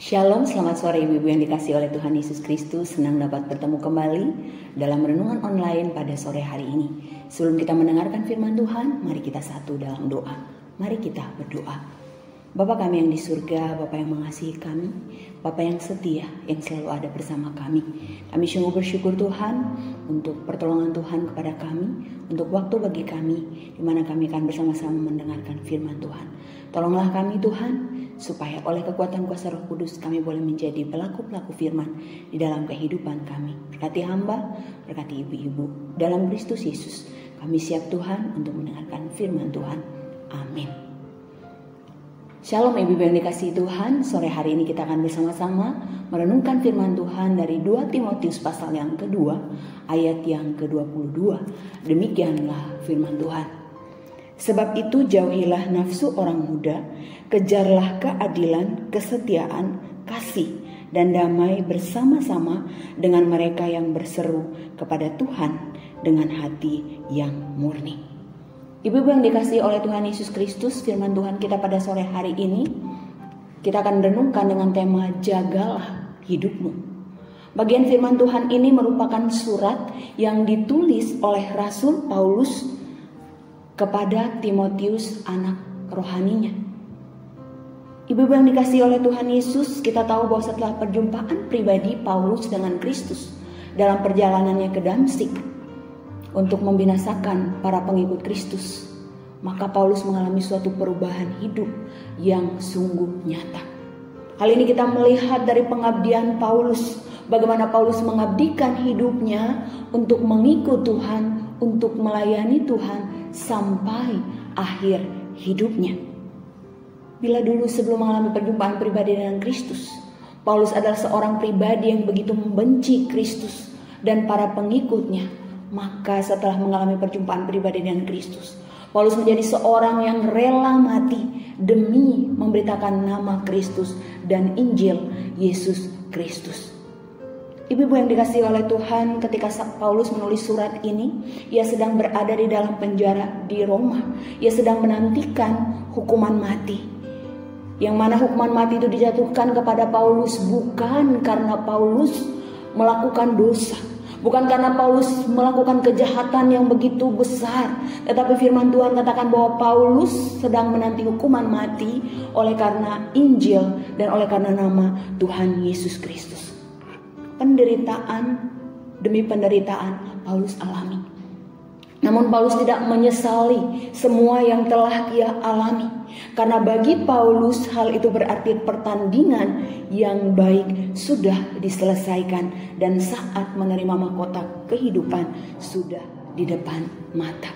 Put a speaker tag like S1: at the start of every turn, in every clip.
S1: Shalom, selamat sore ibu-ibu yang dikasihi oleh Tuhan Yesus Kristus. Senang dapat bertemu kembali dalam renungan online pada sore hari ini. Sebelum kita mendengarkan firman Tuhan, mari kita satu dalam doa. Mari kita berdoa. Bapa kami yang di surga, Bapa yang mengasihi kami, Bapa yang setia, yang selalu ada bersama kami. Kami sungguh bersyukur Tuhan untuk pertolongan Tuhan kepada kami, untuk waktu bagi kami, di mana kami akan bersama-sama mendengarkan firman Tuhan. Tolonglah kami Tuhan, supaya oleh kekuatan kuasa Roh Kudus kami boleh menjadi pelaku-pelaku firman di dalam kehidupan kami. Berkati hamba, berkati ibu-ibu. Dalam Kristus Yesus, kami siap Tuhan untuk mendengarkan firman Tuhan. Amin. Shalom ibu-ibu yang dikasihi Tuhan. Sore hari ini kita akan bersama-sama merenungkan firman Tuhan dari 2 Timotius pasal yang kedua, ayat yang ke-22. Demikianlah firman Tuhan. Sebab itu jauhilah nafsu orang muda, kejarlah keadilan, kesetiaan, kasih, dan damai bersama-sama dengan mereka yang berseru kepada Tuhan dengan hati yang murni. Ibu-ibu yang dikasihi oleh Tuhan Yesus Kristus, firman Tuhan kita pada sore hari ini, kita akan renungkan dengan tema jagalah hidupmu. Bagian firman Tuhan ini merupakan surat yang ditulis oleh Rasul Paulus kepada Timotius, anak rohaninya. Ibu-ibu yang dikasihi oleh Tuhan Yesus, kita tahu bahwa setelah perjumpaan pribadi Paulus dengan Kristus dalam perjalanannya ke Damsyik untuk membinasakan para pengikut Kristus, maka Paulus mengalami suatu perubahan hidup yang sungguh nyata. Hal ini kita melihat dari pengabdian Paulus, bagaimana Paulus mengabdikan hidupnya untuk mengikut Tuhan, untuk melayani Tuhan sampai akhir hidupnya. Bila dulu sebelum mengalami perjumpaan pribadi dengan Kristus, Paulus adalah seorang pribadi yang begitu membenci Kristus dan para pengikutnya. Maka setelah mengalami perjumpaan pribadi dengan Kristus, Paulus menjadi seorang yang rela mati demi memberitakan nama Kristus dan Injil Yesus Kristus. Ibu-ibu yang dikasihi oleh Tuhan, ketika Paulus menulis surat ini, ia sedang berada di dalam penjara di Roma. Ia sedang menantikan hukuman mati. Yang mana hukuman mati itu dijatuhkan kepada Paulus bukan karena Paulus melakukan dosa, bukan karena Paulus melakukan kejahatan yang begitu besar, tetapi firman Tuhan katakan bahwa Paulus sedang menanti hukuman mati oleh karena Injil dan oleh karena nama Tuhan Yesus Kristus. Penderitaan demi penderitaan Paulus alami. Namun Paulus tidak menyesali semua yang telah ia alami, karena bagi Paulus hal itu berarti pertandingan yang baik sudah diselesaikan dan saat menerima mahkota kehidupan sudah di depan mata.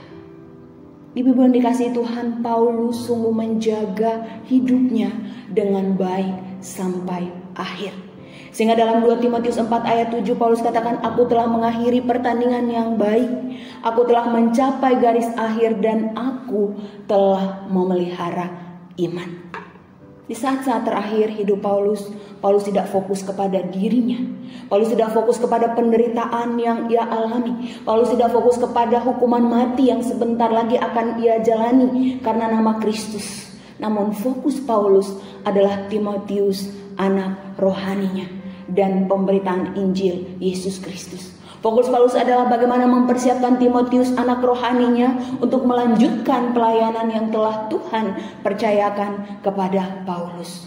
S1: Ibu-ibu yang dikasihi Tuhan, Paulus sungguh menjaga hidupnya dengan baik sampai akhir. Sehingga dalam 2 Timotius 4 ayat 7 Paulus katakan, aku telah mengakhiri pertandingan yang baik, aku telah mencapai garis akhir, dan aku telah memelihara iman. Di saat-saat terakhir hidup Paulus tidak fokus kepada dirinya. Paulus tidak fokus kepada penderitaan yang ia alami. Paulus tidak fokus kepada hukuman mati yang sebentar lagi akan ia jalani karena nama Kristus. Namun fokus Paulus adalah Timotius, anak rohaninya, dan pemberitaan Injil Yesus Kristus. Fokus Paulus adalah bagaimana mempersiapkan Timotius, anak rohaninya, untuk melanjutkan pelayanan yang telah Tuhan percayakan kepada Paulus.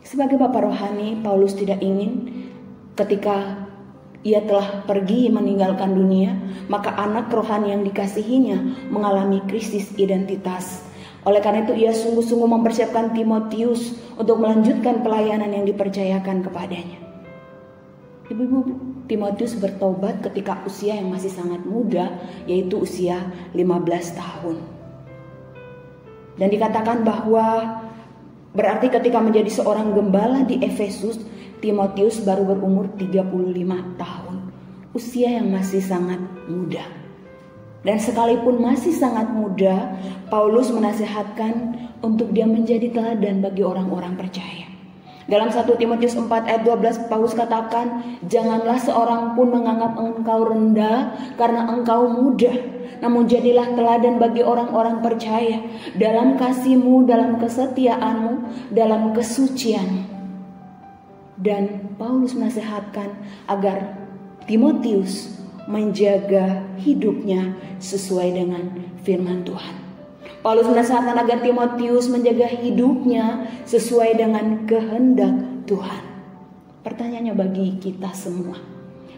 S1: Sebagai bapak rohani, Paulus tidak ingin ketika ia telah pergi meninggalkan dunia, maka anak rohani yang dikasihinya mengalami krisis identitas. Oleh karena itu ia sungguh-sungguh mempersiapkan Timotius untuk melanjutkan pelayanan yang dipercayakan kepadanya. Ibu-ibu, Timotius bertobat ketika usia yang masih sangat muda, yaitu usia 15 tahun. Dan dikatakan bahwa berarti ketika menjadi seorang gembala di Efesus, Timotius baru berumur 35 tahun. Usia yang masih sangat muda. Dan sekalipun masih sangat muda, Paulus menasihatkan untuk dia menjadi teladan bagi orang-orang percaya. Dalam 1 Timotius 4 ayat 12 Paulus katakan, janganlah seorang pun menganggap engkau rendah karena engkau muda, namun jadilah teladan bagi orang-orang percaya dalam kasihmu, dalam kesetiaanmu, dalam kesucianmu. Dan Paulus menasihatkan agar Timotius menjaga hidupnya sesuai dengan firman Tuhan. Paulus menasihatkan agar Timotius menjaga hidupnya sesuai dengan kehendak Tuhan. Pertanyaannya bagi kita semua,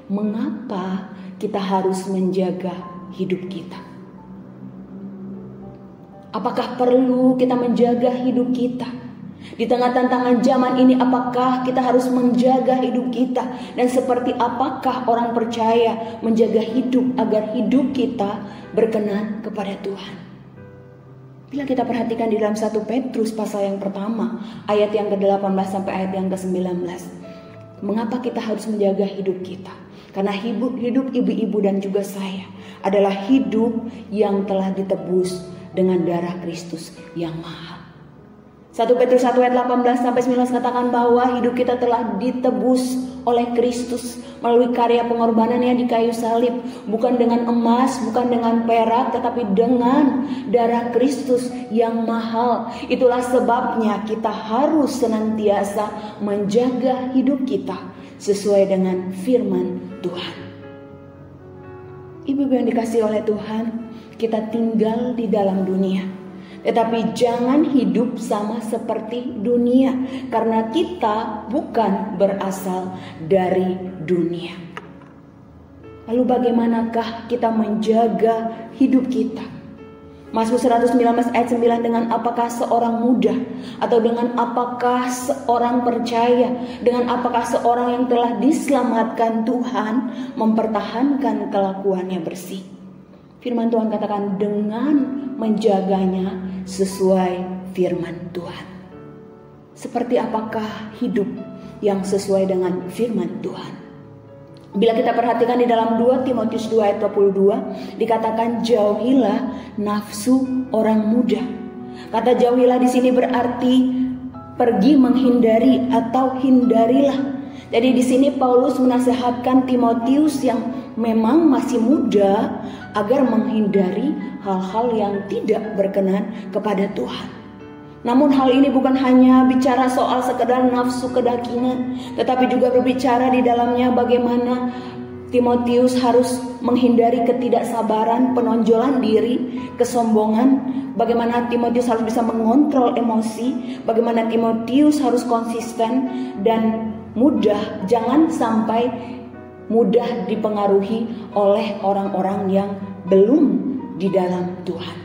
S1: mengapa kita harus menjaga hidup kita? Apakah perlu kita menjaga hidup kita? Di tengah tantangan zaman ini, apakah kita harus menjaga hidup kita? Dan seperti apakah orang percaya menjaga hidup agar hidup kita berkenan kepada Tuhan? Bila kita perhatikan di dalam 1 Petrus pasal yang pertama, ayat yang ke-18 sampai ayat yang ke-19. Mengapa kita harus menjaga hidup kita? Karena hidup ibu-ibu dan juga saya adalah hidup yang telah ditebus dengan darah Kristus yang mahal. 1 Petrus 1 ayat 18 sampai 19 katakan bahwa hidup kita telah ditebus oleh Kristus melalui karya pengorbanannya di kayu salib, bukan dengan emas, bukan dengan perak, tetapi dengan darah Kristus yang mahal. Itulah sebabnya kita harus senantiasa menjaga hidup kita sesuai dengan firman Tuhan. Ibu-ibu yang dikasihi oleh Tuhan, kita tinggal di dalam dunia. Tetapi jangan hidup sama seperti dunia, karena kita bukan berasal dari dunia. Lalu bagaimanakah kita menjaga hidup kita? Mazmur 119 ayat 9, dengan apakah seorang muda, atau dengan apakah seorang percaya, dengan apakah seorang yang telah diselamatkan Tuhan mempertahankan kelakuannya bersih? Firman Tuhan katakan dengan menjaganya sesuai firman Tuhan. Seperti apakah hidup yang sesuai dengan firman Tuhan? Bila kita perhatikan di dalam 2 Timotius 2 ayat 22 dikatakan jauhilah nafsu orang muda. Kata jauhilah di sini berarti pergi menghindari atau hindarilah. Jadi di sini Paulus menasihatkan Timotius yang memang masih muda agar menghindari hal-hal yang tidak berkenan kepada Tuhan. Namun hal ini bukan hanya bicara soal sekedar nafsu kedagingan, tetapi juga berbicara di dalamnya bagaimana Timotius harus menghindari ketidaksabaran, penonjolan diri, kesombongan, bagaimana Timotius harus bisa mengontrol emosi, bagaimana Timotius harus konsisten dan mudah, jangan sampai mudah dipengaruhi oleh orang-orang yang belum di dalam Tuhan.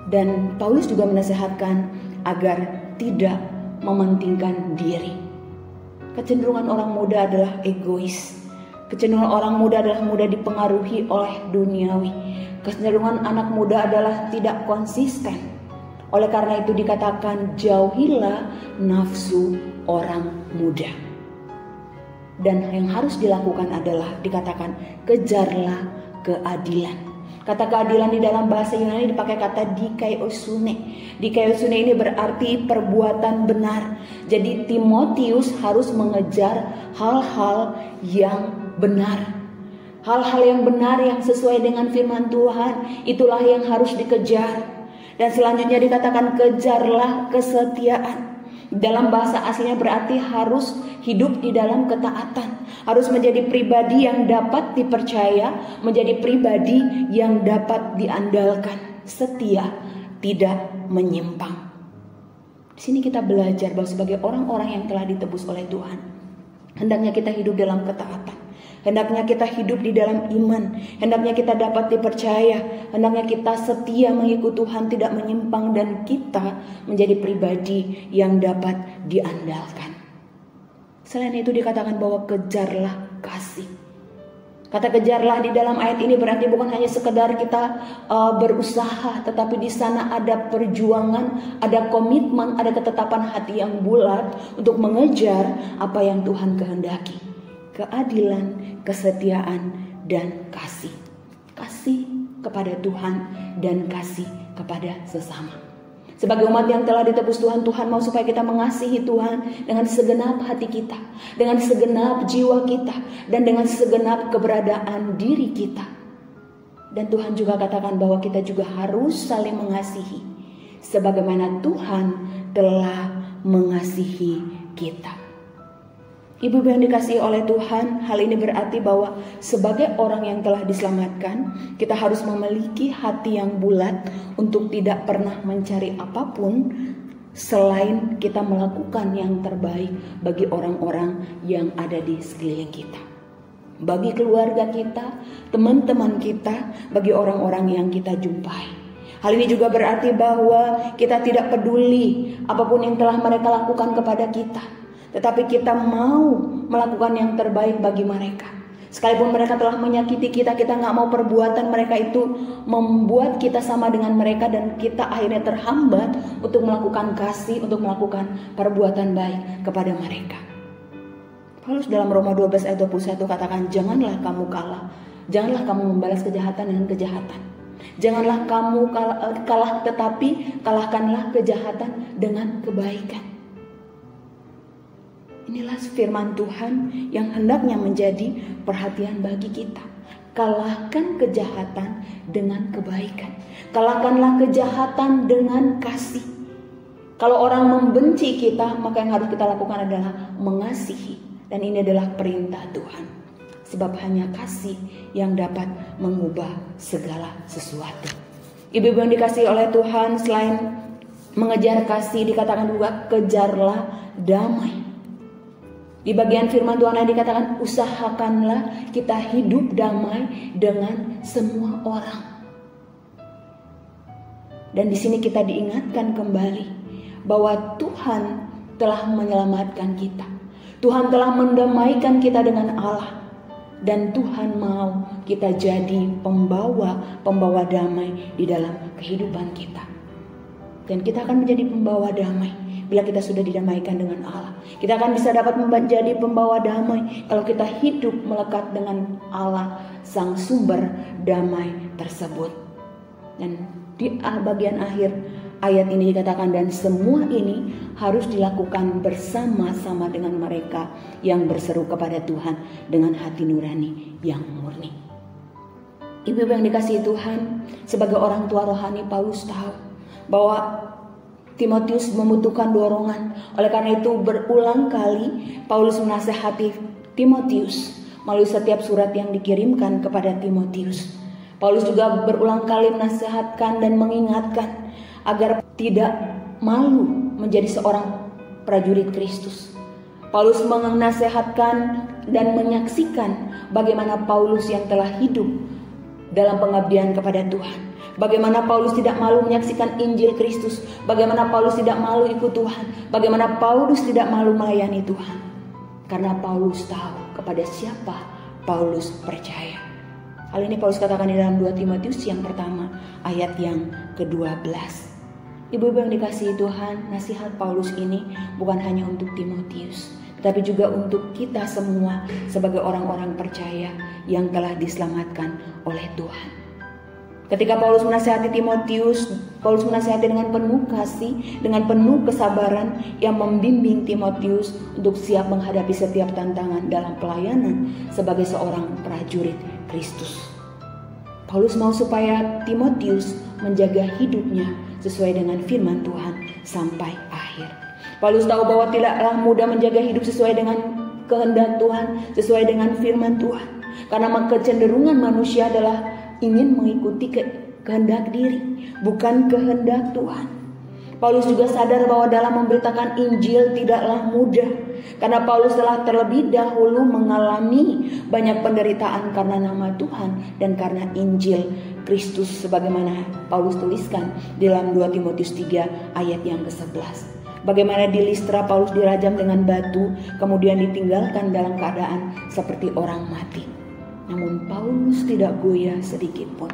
S1: Dan Paulus juga menasihatkan agar tidak mementingkan diri. Kecenderungan orang muda adalah egois. Kecenderungan orang muda adalah mudah dipengaruhi oleh duniawi. Kecenderungan anak muda adalah tidak konsisten. Oleh karena itu dikatakan jauhilah nafsu orang muda. Dan yang harus dilakukan adalah dikatakan kejarlah keadilan. Kata keadilan di dalam bahasa Yunani dipakai kata dikaiosune. Dikaiosune ini berarti perbuatan benar. Jadi Timotius harus mengejar hal-hal yang benar. Hal-hal yang benar yang sesuai dengan firman Tuhan, itulah yang harus dikejar. Dan selanjutnya dikatakan kejarlah kesetiaan. Dalam bahasa aslinya berarti harus hidup di dalam ketaatan. Harus menjadi pribadi yang dapat dipercaya, menjadi pribadi yang dapat diandalkan, setia, tidak menyimpang. Di sini kita belajar bahwa sebagai orang-orang yang telah ditebus oleh Tuhan, hendaknya kita hidup dalam ketaatan. Hendaknya kita hidup di dalam iman. Hendaknya kita dapat dipercaya. Hendaknya kita setia mengikuti Tuhan, tidak menyimpang, dan kita menjadi pribadi yang dapat diandalkan. Selain itu dikatakan bahwa kejarlah kasih. Kata kejarlah di dalam ayat ini berarti bukan hanya sekedar kita berusaha, tetapi di sana ada perjuangan, ada komitmen, ada ketetapan hati yang bulat untuk mengejar apa yang Tuhan kehendaki. Keadilan, kesetiaan, dan kasih. Kasih kepada Tuhan dan kasih kepada sesama. Sebagai umat yang telah ditebus Tuhan, Tuhan mau supaya kita mengasihi Tuhan dengan segenap hati kita, dengan segenap jiwa kita, dan dengan segenap keberadaan diri kita. Dan Tuhan juga katakan bahwa kita juga harus saling mengasihi, sebagaimana Tuhan telah mengasihi kita. Ibu-ibu yang dikasihi oleh Tuhan, hal ini berarti bahwa sebagai orang yang telah diselamatkan, kita harus memiliki hati yang bulat untuk tidak pernah mencari apapun selain kita melakukan yang terbaik bagi orang-orang yang ada di sekeliling kita. Bagi keluarga kita, teman-teman kita, bagi orang-orang yang kita jumpai. Hal ini juga berarti bahwa kita tidak peduli apapun yang telah mereka lakukan kepada kita, tetapi kita mau melakukan yang terbaik bagi mereka. Sekalipun mereka telah menyakiti kita, kita gak mau perbuatan mereka itu membuat kita sama dengan mereka, dan kita akhirnya terhambat untuk melakukan kasih, untuk melakukan perbuatan baik kepada mereka. Paulus dalam Roma 12 ayat 21 katakan, janganlah kamu kalah, janganlah kamu membalas kejahatan dengan kejahatan. Janganlah kamu kalah, tetapi kalahkanlah kejahatan dengan kebaikan. Inilah firman Tuhan yang hendaknya menjadi perhatian bagi kita. Kalahkan kejahatan dengan kebaikan. Kalahkanlah kejahatan dengan kasih. Kalau orang membenci kita, maka yang harus kita lakukan adalah mengasihi. Dan ini adalah perintah Tuhan. Sebab hanya kasih yang dapat mengubah segala sesuatu. Ibu-ibu yang dikasihi oleh Tuhan, selain mengejar kasih, dikatakan juga kejarlah damai. Di bagian firman Tuhan yang dikatakan, usahakanlah kita hidup damai dengan semua orang. Dan di sini kita diingatkan kembali bahwa Tuhan telah menyelamatkan kita. Tuhan telah mendamaikan kita dengan Allah. Dan Tuhan mau kita jadi pembawa damai di dalam kehidupan kita. Dan kita akan menjadi pembawa damai bila kita sudah didamaikan dengan Allah. Kita akan bisa dapat menjadi pembawa damai kalau kita hidup melekat dengan Allah, sang sumber damai tersebut. Dan di bagian akhir ayat ini dikatakan, dan semua ini harus dilakukan bersama-sama dengan mereka yang berseru kepada Tuhan dengan hati nurani yang murni. Ibu-ibu yang dikasihi Tuhan, sebagai orang tua rohani, Paulus tahu bahwa Timotius membutuhkan dorongan. Oleh karena itu berulang kali Paulus menasihati Timotius melalui setiap surat yang dikirimkan kepada Timotius. Paulus juga berulang kali menasihatkan dan mengingatkan agar tidak malu menjadi seorang prajurit Kristus. Paulus menasihatkan dan menyaksikan bagaimana Paulus yang telah hidup dalam pengabdian kepada Tuhan. Bagaimana Paulus tidak malu menyaksikan Injil Kristus. Bagaimana Paulus tidak malu ikut Tuhan. Bagaimana Paulus tidak malu melayani Tuhan. Karena Paulus tahu kepada siapa Paulus percaya. Hal ini Paulus katakan di dalam 2 Timotius yang pertama ayat yang ke-12. Ibu-ibu yang dikasihi Tuhan, nasihat Paulus ini bukan hanya untuk Timotius, tetapi juga untuk kita semua sebagai orang-orang percaya yang telah diselamatkan oleh Tuhan. Ketika Paulus menasihati Timotius, Paulus menasihati dengan penuh kasih, dengan penuh kesabaran yang membimbing Timotius untuk siap menghadapi setiap tantangan dalam pelayanan sebagai seorang prajurit Kristus. Paulus mau supaya Timotius menjaga hidupnya sesuai dengan firman Tuhan sampai akhir. Paulus tahu bahwa tidaklah mudah menjaga hidup sesuai dengan kehendak Tuhan, sesuai dengan firman Tuhan. Karena kecenderungan manusia adalah ingin mengikuti kehendak diri, bukan kehendak Tuhan. Paulus juga sadar bahwa dalam memberitakan Injil tidaklah mudah, karena Paulus telah terlebih dahulu mengalami banyak penderitaan karena nama Tuhan dan karena Injil Kristus, sebagaimana Paulus tuliskan dalam 2 Timotius 3 ayat yang ke-11. Bagaimana di Listra Paulus dirajam dengan batu, kemudian ditinggalkan dalam keadaan seperti orang mati. Namun Paulus tidak goyah sedikit pun.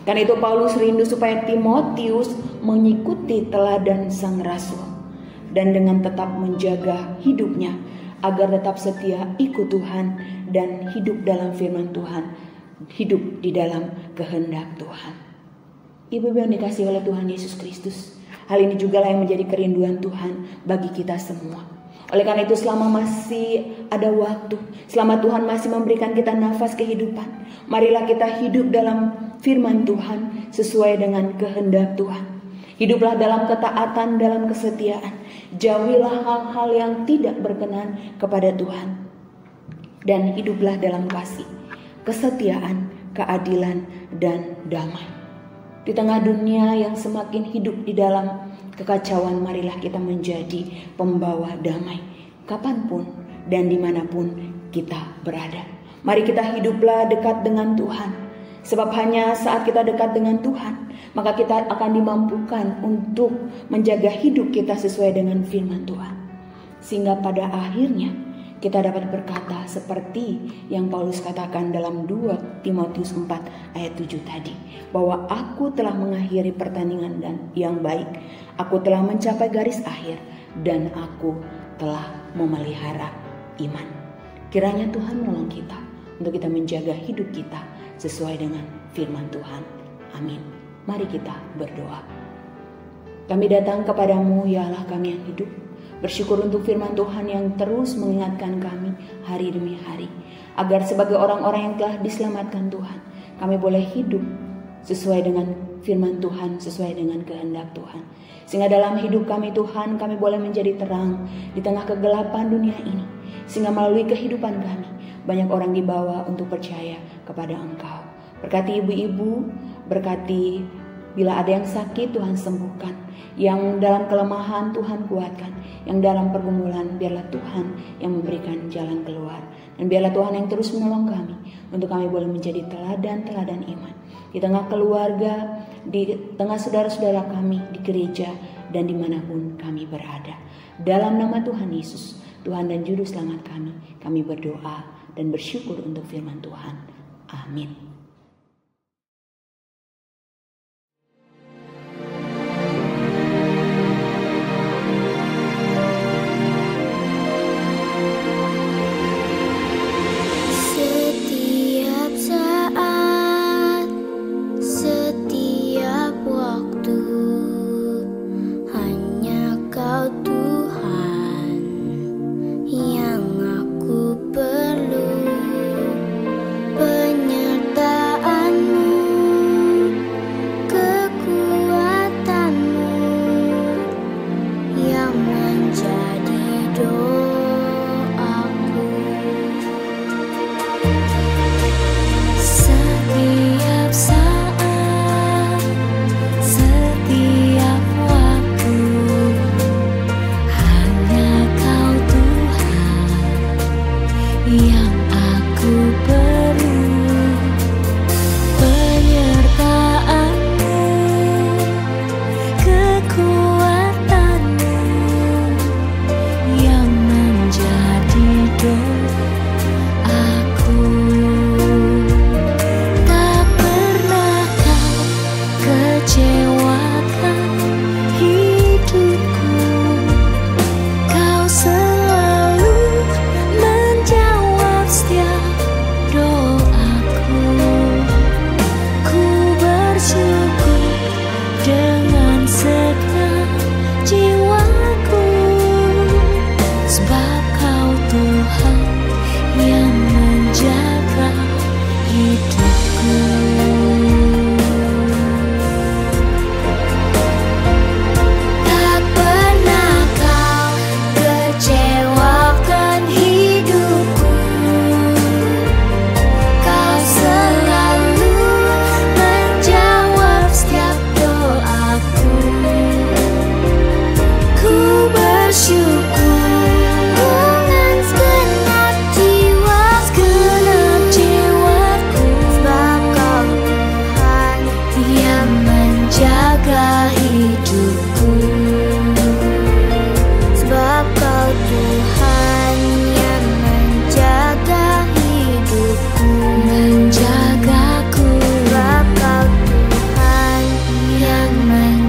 S1: Karena itu Paulus rindu supaya Timotius mengikuti teladan sang rasul, dan dengan tetap menjaga hidupnya agar tetap setia ikut Tuhan dan hidup dalam firman Tuhan, hidup di dalam kehendak Tuhan. Ibu-ibu yang dikasihi oleh Tuhan Yesus Kristus, hal ini juga yang menjadi kerinduan Tuhan bagi kita semua. Oleh karena itu selama masih ada waktu, selama Tuhan masih memberikan kita nafas kehidupan, marilah kita hidup dalam firman Tuhan sesuai dengan kehendak Tuhan. Hiduplah dalam ketaatan, dalam kesetiaan. Jauhilah hal-hal yang tidak berkenan kepada Tuhan. Dan hiduplah dalam kasih, kesetiaan, keadilan, dan damai. Di tengah dunia yang semakin hidup di dalam kekacauan, marilah kita menjadi pembawa damai kapanpun dan dimanapun kita berada. Mari kita hiduplah dekat dengan Tuhan. Sebab hanya saat kita dekat dengan Tuhan, maka kita akan dimampukan untuk menjaga hidup kita sesuai dengan firman Tuhan. Sehingga pada akhirnya kita dapat berkata seperti yang Paulus katakan dalam 2 Timotius 4 ayat 7 tadi. Bahwa aku telah mengakhiri pertandingan yang baik. Aku telah mencapai garis akhir dan aku telah memelihara iman. Kiranya Tuhan menolong kita untuk kita menjaga hidup kita sesuai dengan firman Tuhan. Amin. Mari kita berdoa. Kami datang kepadamu ya Allah kami yang hidup. Bersyukur untuk firman Tuhan yang terus mengingatkan kami hari demi hari. Agar sebagai orang-orang yang telah diselamatkan Tuhan, kami boleh hidup sesuai dengan firman Tuhan, sesuai dengan kehendak Tuhan. Sehingga dalam hidup kami Tuhan, kami boleh menjadi terang di tengah kegelapan dunia ini. Sehingga melalui kehidupan kami, banyak orang dibawa untuk percaya kepada Engkau. Berkati ibu-ibu, berkati bila ada yang sakit Tuhan sembuhkan. Yang dalam kelemahan Tuhan kuatkan. Yang dalam pergumulan biarlah Tuhan yang memberikan jalan keluar. Dan biarlah Tuhan yang terus menolong kami untuk kami boleh menjadi teladan-teladan iman. Di tengah keluarga, di tengah saudara-saudara kami, di gereja, dan dimanapun kami berada. Dalam nama Tuhan Yesus, Tuhan dan Juru Selamat kami berdoa dan bersyukur untuk firman Tuhan. Amin.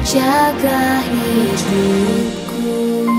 S2: jaga hidupku.